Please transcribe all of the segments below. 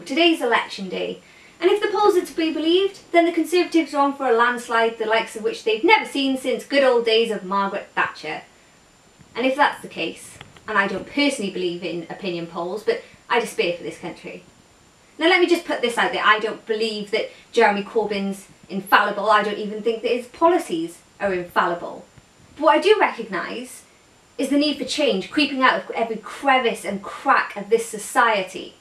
today's election day, and if the polls are to be believed, then the Conservatives are on for a landslide, the likes of which they've never seen since good old days of Margaret Thatcher. And if that's the case, and I don't personally believe in opinion polls, but I despair for this country. Now let me just put this out there, I don't believe that Jeremy Corbyn's infallible, I don't even think that his policies are infallible. But what I do recognise is the need for change creeping out of every crevice and crack of this society.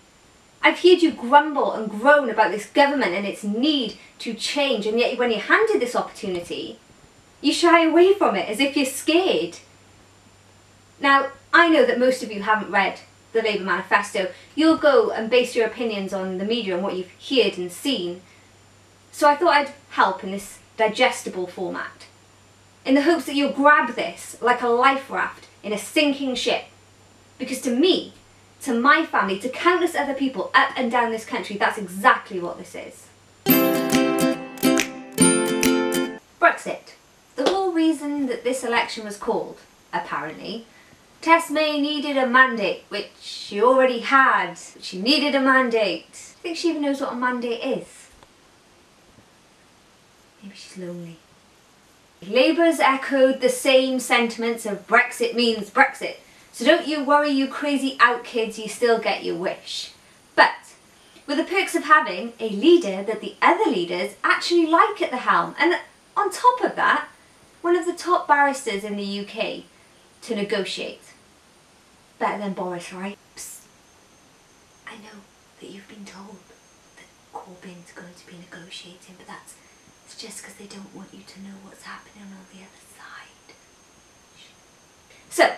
I've heard you grumble and groan about this government and its need to change, and yet when you're handed this opportunity, you shy away from it as if you're scared. Now, I know that most of you haven't read the Labour manifesto. You'll go and base your opinions on the media and what you've heard and seen. So I thought I'd help in this digestible format, in the hopes that you'll grab this like a life raft in a sinking ship. Because to me, to my family, to countless other people up and down this country, that's exactly what this is. Brexit. The whole reason that this election was called, apparently, Tess May needed a mandate, which she already had, but she needed a mandate. I think she even knows what a mandate is. Maybe she's lonely. Labour's echoed the same sentiments of Brexit means Brexit. So don't you worry, you crazy out kids, you still get your wish. But with the perks of having a leader that the other leaders actually like at the helm, and on top of that, one of the top barristers in the UK to negotiate. Better than Boris, right? Psst. I know that you've been told that Corbyn's going to be negotiating, but it's just because they don't want you to know what's happening on the other side. So,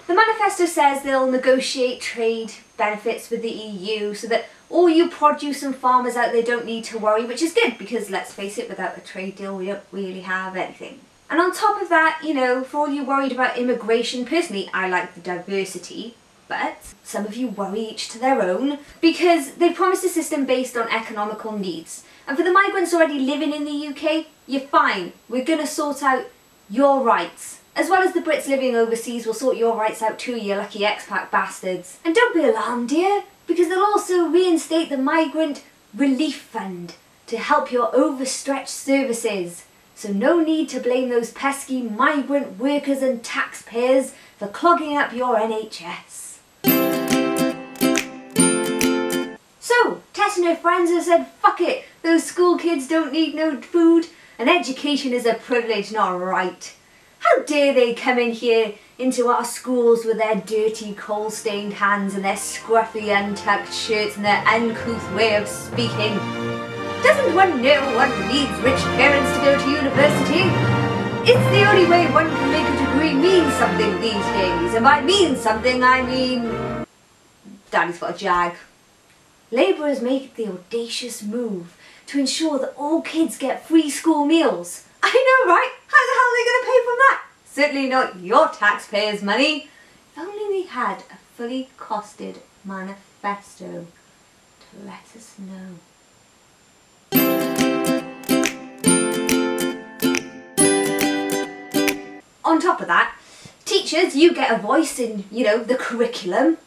the manifesto says they'll negotiate trade benefits with the EU so that all you produce and farmers out there don't need to worry, which is good because, let's face it, without a trade deal we don't really have anything. And on top of that, you know, for all you worried about immigration, personally I like the diversity, but some of you worry each to their own because they've promised a system based on economical needs. And for the migrants already living in the UK, you're fine. We're going to sort out your rights. As well as the Brits living overseas will sort your rights out too, you lucky expat bastards. And don't be alarmed, dear, because they'll also reinstate the Migrant Relief Fund to help your overstretched services. So no need to blame those pesky migrant workers and taxpayers for clogging up your NHS. So, Tess and her friends have said, fuck it, those school kids don't need no food, and education is a privilege, not a right. How dare they come in here into our schools with their dirty coal-stained hands and their scruffy untucked shirts and their uncouth way of speaking. Doesn't one know one needs rich parents to go to university? It's the only way one can make a degree mean something these days, and by mean something I mean... Daddy's got a jag. Labour has made the audacious move to ensure that all kids get free school meals. I know, right? How the hell are they going to pay for that? Certainly not your taxpayers' money. If only we had a fully costed manifesto to let us know. On top of that, teachers, you get a voice in, you know, the curriculum.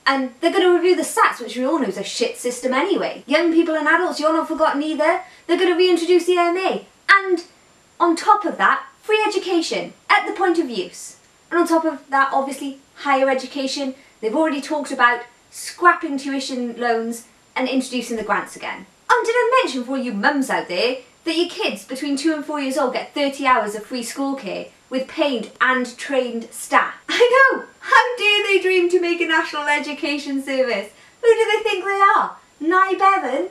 And they're going to review the SATs, which we all know is a shit system anyway. Young people and adults, you're not forgotten either. They're going to reintroduce the AMA. And on top of that, free education at the point of use. And on top of that, obviously, higher education. They've already talked about scrapping tuition loans and introducing the grants again. Oh, did I mention for all you mums out there that your kids between 2 and 4 years old get 30 hours of free school care with paid and trained staff? I know! How dare they dream to make a national education service? Who do they think they are? Nye Bevan?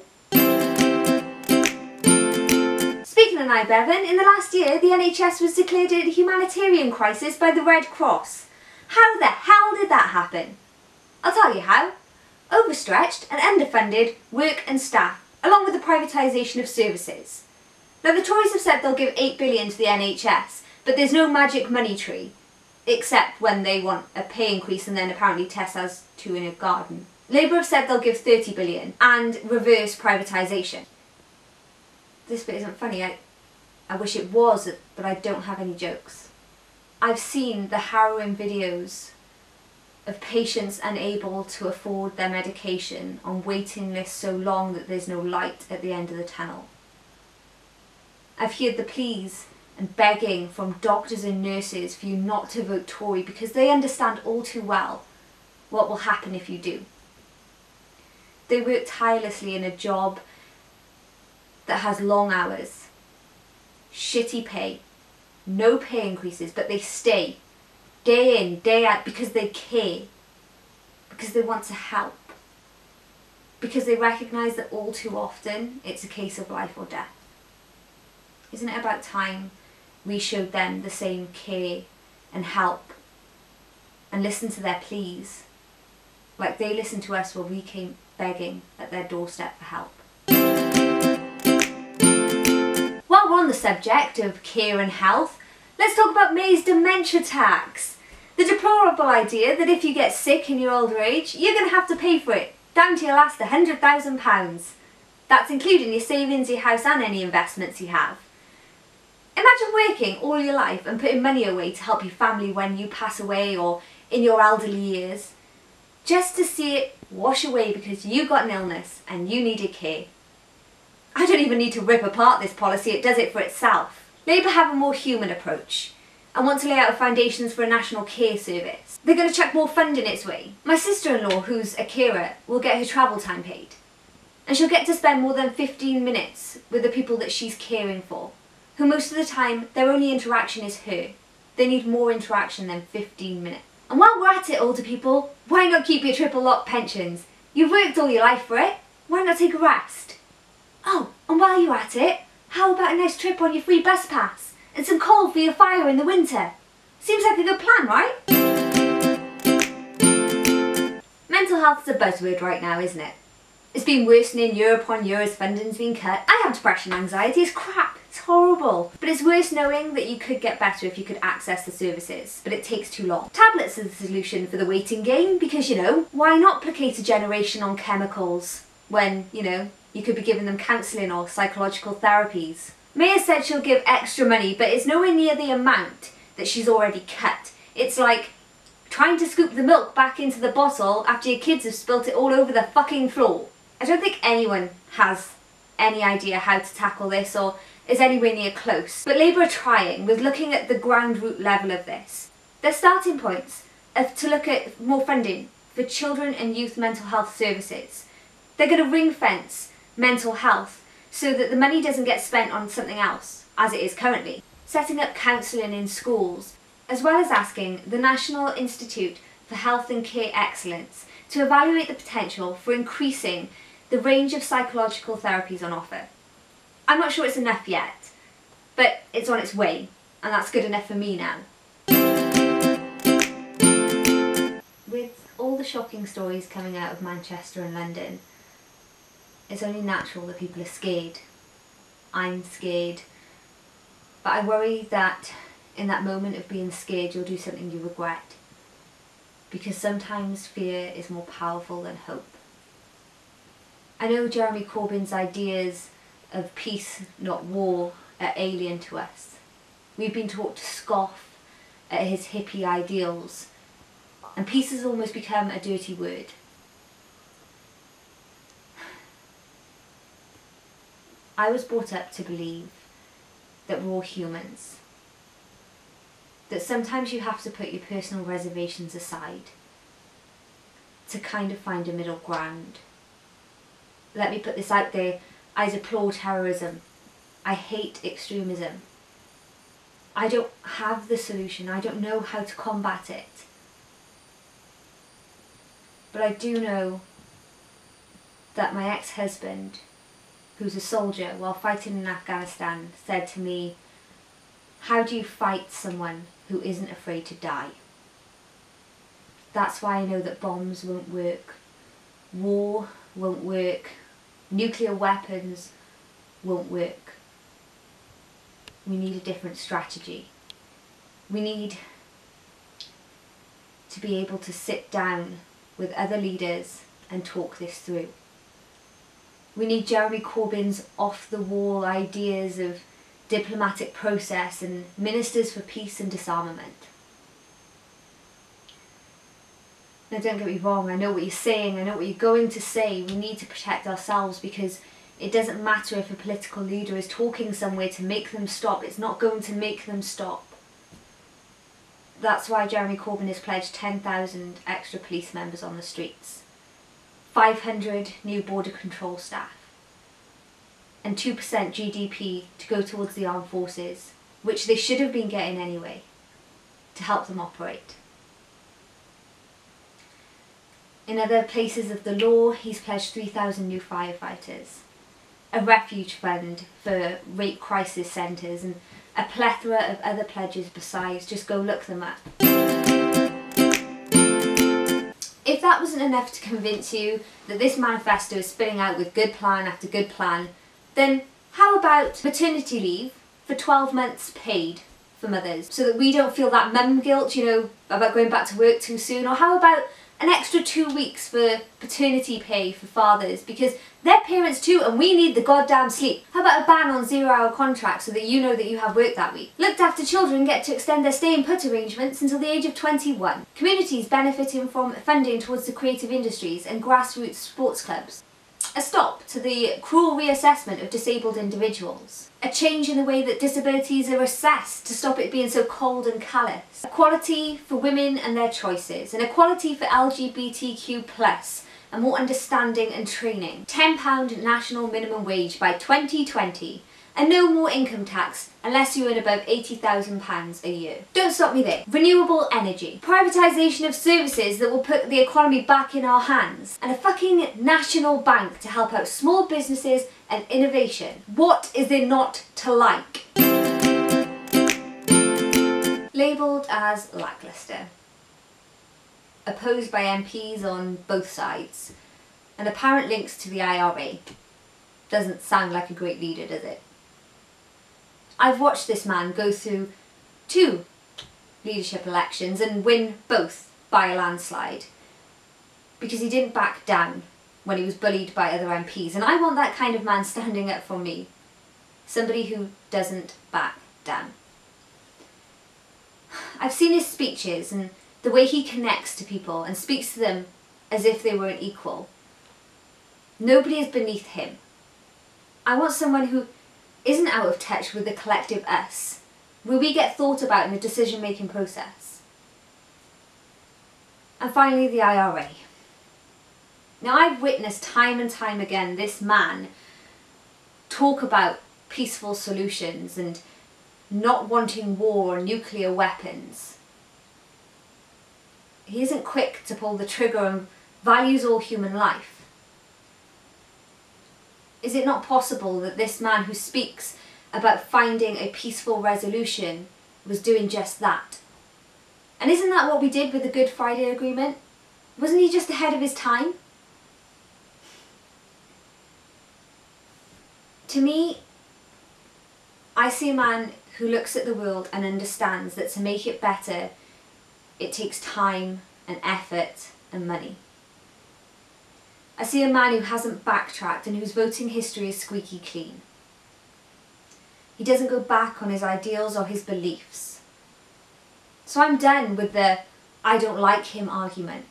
Speaking of Nye Bevan, in the last year the NHS was declared a humanitarian crisis by the Red Cross. How the hell did that happen? I'll tell you how. Overstretched and underfunded work and staff, along with the privatisation of services. Now the Tories have said they'll give $8 billion to the NHS, but there's no magic money tree, except when they want a pay increase and then apparently Tess has 2 in a garden. Labour have said they'll give $30 billion and reverse privatisation. This bit isn't funny, I wish it was, but I don't have any jokes. I've seen the harrowing videos of patients unable to afford their medication on waiting lists so long that there's no light at the end of the tunnel. I've heard the pleas and begging from doctors and nurses for you not to vote Tory because they understand all too well what will happen if you do. They work tirelessly in a job that has long hours, shitty pay, no pay increases, but they stay day in, day out because they care, because they want to help, because they recognise that all too often it's a case of life or death. Isn't it about time we showed them the same care and help and listened to their pleas like they listened to us when we came begging at their doorstep for help? While we're on the subject of care and health, let's talk about May's dementia tax. The deplorable idea that if you get sick in your older age, you're going to have to pay for it, down to your last £100,000. That's including your savings, your house and any investments you have. Imagine working all your life and putting money away to help your family when you pass away or in your elderly years, just to see it wash away because you got an illness and you needed care. I don't even need to rip apart this policy, it does it for itself. Labour have a more human approach and want to lay out the foundations for a national care service. They're going to chuck more funding its way. My sister-in-law, who's a carer, will get her travel time paid. And she'll get to spend more than 15 minutes with the people that she's caring for, who most of the time their only interaction is her. They need more interaction than 15 minutes. And while we're at it, older people, why not keep your triple lock pensions? You've worked all your life for it. Why not take a rest? Oh, and while you're at it, how about a nice trip on your free bus pass and some coal for your fire in the winter? Seems like a good plan, right? Mental health is a buzzword right now, isn't it? It's been worsening year upon year as funding's been cut. I have depression and anxiety, it's crap, it's horrible. But it's worse knowing that you could get better if you could access the services, but it takes too long. Tablets are the solution for the waiting game because, why not placate a generation on chemicals when, you could be giving them counselling or psychological therapies. May has said she'll give extra money, but it's nowhere near the amount that she's already cut. It's like trying to scoop the milk back into the bottle after your kids have spilt it all over the fucking floor. I don't think anyone has any idea how to tackle this or is anywhere near close, but Labour are trying with looking at the ground root level of this. Their starting points are to look at more funding for children and youth mental health services. They're going to ring fence mental health so that the money doesn't get spent on something else, as it is currently. Setting up counselling in schools, as well as asking the National Institute for Health and Care Excellence to evaluate the potential for increasing the range of psychological therapies on offer. I'm not sure it's enough yet, but it's on its way, and that's good enough for me now. With all the shocking stories coming out of Manchester and London, it's only natural that people are scared. I'm scared. But I worry that in that moment of being scared, you'll do something you regret. Because sometimes fear is more powerful than hope. I know Jeremy Corbyn's ideas of peace, not war, are alien to us. We've been taught to scoff at his hippie ideals, and peace has almost become a dirty word. I was brought up to believe that we're all humans. That sometimes you have to put your personal reservations aside to kind of find a middle ground. Let me put this out there, I deplore terrorism. I hate extremism. I don't have the solution, I don't know how to combat it. But I do know that my ex-husband, who's a soldier while fighting in Afghanistan, said to me, how do you fight someone who isn't afraid to die? That's why I know that bombs won't work, war won't work, nuclear weapons won't work. We need a different strategy. We need to be able to sit down with other leaders and talk this through. We need Jeremy Corbyn's off-the-wall ideas of diplomatic process and ministers for peace and disarmament. Now don't get me wrong, I know what you're saying, I know what you're going to say. We need to protect ourselves because it doesn't matter if a political leader is talking somewhere to make them stop. It's not going to make them stop. That's why Jeremy Corbyn has pledged 10,000 extra police members on the streets, 500 new border control staff, and 2% GDP to go towards the armed forces, which they should have been getting anyway, to help them operate. In other places of the law, he's pledged 3,000 new firefighters, a refuge fund for rape crisis centres, and a plethora of other pledges besides. Just go look them up. If that wasn't enough to convince you that this manifesto is spitting out with good plan after good plan, then how about maternity leave for 12 months paid for mothers, so that we don't feel that mum guilt, you know, about going back to work too soon? Or how about an extra 2 weeks for paternity pay for fathers, because they're parents too and we need the goddamn sleep. How about a ban on 0-hour contracts so that you know that you have work that week? Looked after children get to extend their stay and put arrangements until the age of 21. Communities benefiting from funding towards the creative industries and grassroots sports clubs. A stop to the cruel reassessment of disabled individuals. A change in the way that disabilities are assessed to stop it being so cold and callous. Equality for women and their choices. And equality for LGBTQ+, and more understanding and training. £10 national minimum wage by 2020. And no more income tax unless you earn above £80,000 a year. Don't stop me there. Renewable energy. Privatisation of services that will put the economy back in our hands. And a fucking national bank to help out small businesses and innovation. What is there not to like? Labelled as lacklustre. Opposed by MPs on both sides. And apparent links to the IRA. Doesn't sound like a great leader, does it? I've watched this man go through 2 leadership elections and win both by a landslide, because he didn't back down when he was bullied by other MPs, and I want that kind of man standing up for me. Somebody who doesn't back down. I've seen his speeches and the way he connects to people and speaks to them as if they were an equal. Nobody is beneath him. I want someone who isn't out of touch with the collective us, where we get thought about in the decision-making process. And finally, the IRA. Now, I've witnessed time and time again this man talk about peaceful solutions and not wanting war or nuclear weapons. He isn't quick to pull the trigger and values all human life. Is it not possible that this man who speaks about finding a peaceful resolution was doing just that? And isn't that what we did with the Good Friday Agreement? Wasn't he just ahead of his time? To me, I see a man who looks at the world and understands that to make it better, it takes time and effort and money. I see a man who hasn't backtracked and whose voting history is squeaky clean. He doesn't go back on his ideals or his beliefs. So I'm done with the "I don't like him" argument.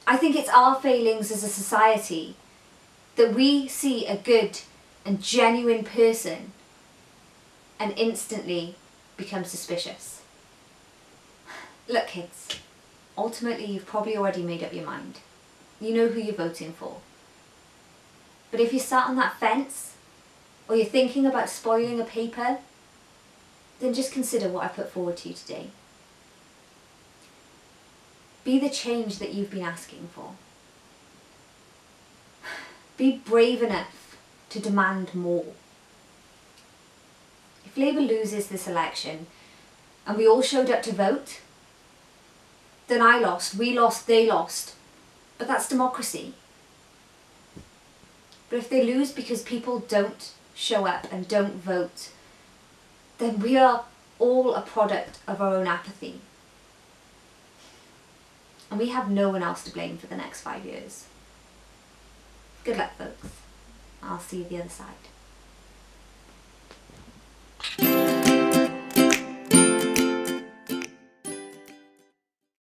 I think it's our failings as a society that we see a good and genuine person and instantly become suspicious. Look kids, ultimately you've probably already made up your mind. You know who you're voting for. But if you sat on that fence, or you're thinking about spoiling a paper, then just consider what I put forward to you today. Be the change that you've been asking for. Be brave enough to demand more. If Labour loses this election, and we all showed up to vote, then I lost, we lost, they lost. But that's democracy. But if they lose because people don't show up and don't vote, then we are all a product of our own apathy. And we have no one else to blame for the next 5 years. Good luck, folks. I'll see you the other side.